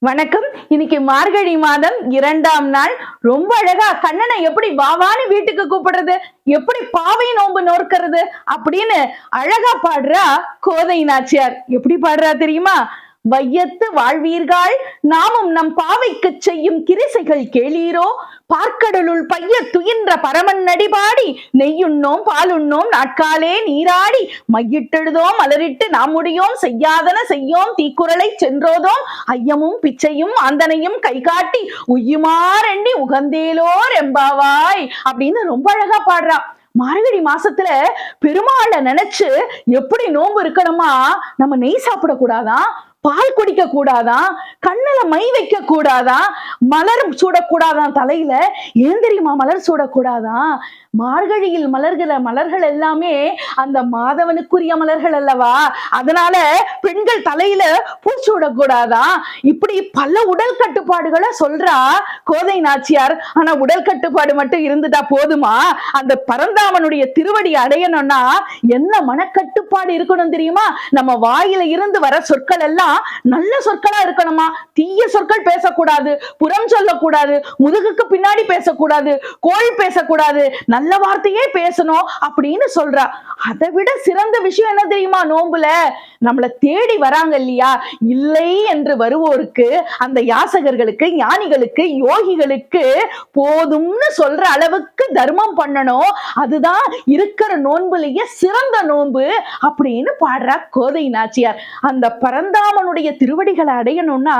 வணக்கம். இன்னைக்கு மார்கழி மாதம் 2ஆம் நாள். ரொம்ப அழகா கண்ணனை எப்படி வாவான்னு வீட்டுக்கு கூப்பிடுறது, எப்படி பாவை நோன்பு நோக்கிறது அப்படின்னு அழகா பாடுறா கோதை நாச்சியார். எப்படி பாடுறா தெரியுமா? வையத்து வாழ்வீர்கள் நாமும் நம் பாவைக்கு செய்யும் கிரிசைகள் கேளீரோ, பார்க்கடலுள் பைய துயின்ற பரமன் நடிபாடி நெய்யுண்ணோம் பாலுண்ணோம் நாட்காலே நீராடி மையிட்டெழுதோம் மலரிட்டு நாமுடியோம் செய்யாதன செய்யோம் தீக்குறளை சென்றோதோம் ஐயமும் பிச்சையும் ஆந்தனையும் கை காட்டி உய்யுமாறெண்ணி உகந்தேலோர் எம்பாவாய் அப்படின்னு ரொம்ப அழகா பாடுறா. மார்கழி மாசத்துல பெருமாளை நினைச்சு எப்படி நோன்பு இருக்கணுமா? நம்ம நெய் சாப்பிடக்கூடாதான், பால் குடிக்க கூடாதான், கண்ணுல மை வைக்க கூடாதான், மலர் சூடக்கூடாதான், தலையில ஏன் தெரியுமா மலர் சூடக்கூடாதான்? மார்கழியில் மலர்கிற மலர்கள் எல்லாமே அந்த மாதவனுக்குரிய மலர்கள் அல்லவா, அதனால பெண்கள் தலையில பூச்சூடக்கூடாதான். இப்படி பல உடல் கட்டுப்பாடுகளை சொல்றா கோதை நாச்சியார். ஆனா உடல் கட்டுப்பாடு மட்டும் இருந்துட்டா போதுமா? அந்த பரந்தாமனுடைய திருவடி அடையணும்னா என்ன மனக்கட்டுப்பாடு இருக்கணும் தெரியுமா? நம்ம வாயில இருந்து வர சொற்கள் எல்லாம் நல்ல சொற்களா இருக்கணுமா? தீய சொற்கள் பேசக்கூடாது, புறம் சொல்லக்கூடாது, முதுகுக்கு பின்னாடி பேசக்கூடாது, கோள் பேசக்கூடாது, நல்ல வார்த்தையே பேசணும் அப்படின்னு சொல்றா. அதை விட சிறந்த விஷயம் என்ன தெரியுமா? நோன்புல நம்மளை தேடி வராங்க இல்லையா, இல்லை என்று வருவோருக்கு, அந்த யாசகர்களுக்கு, ஞானிகளுக்கு, யோகிகளுக்கு போதும்னு சொல்ற அளவுக்கு தர்மம் பண்ணணும். அதுதான் இருக்கிற நோன்புலயே சிறந்த நோன்பு அப்படின்னு பாடுறா கோதை நாச்சியார். அந்த பரந்தாமனுடைய திருவடிகளை அடையணும்னா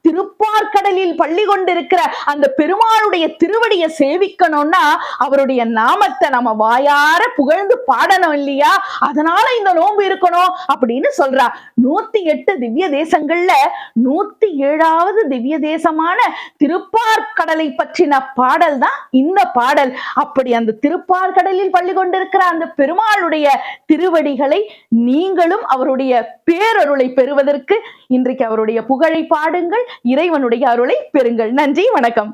திருப்பார்கடலில் பள்ளி கொண்டிருக்கிற அந்த பெருமாளுடைய திருவடியை சேவிக்கணும்னா அவருடைய நாமத்தை நம்ம வாயார புகழ்ந்து பாடணும் இல்லையா? அதனால இந்த நோன்பு இருக்கணும் அப்படின்னு சொல்றா. 108 திவ்ய தேசங்கள்ல 107வது திவ்ய தேசமான திருப்பார்கடலை பற்றின பாடல் தான் இந்த பாடல். அப்படி அந்த திருப்பார்கடலில் பள்ளி கொண்டிருக்கிற அந்த பெருமாளுடைய திருவடிகளை நீங்களும் அவருடைய பேரருளை பெறுவதற்கு இன்றைக்கு அவருடைய புகழை பாடுங்கள், இறைவனுடைய அருளை பெறுங்கள். நன்றி, வணக்கம்.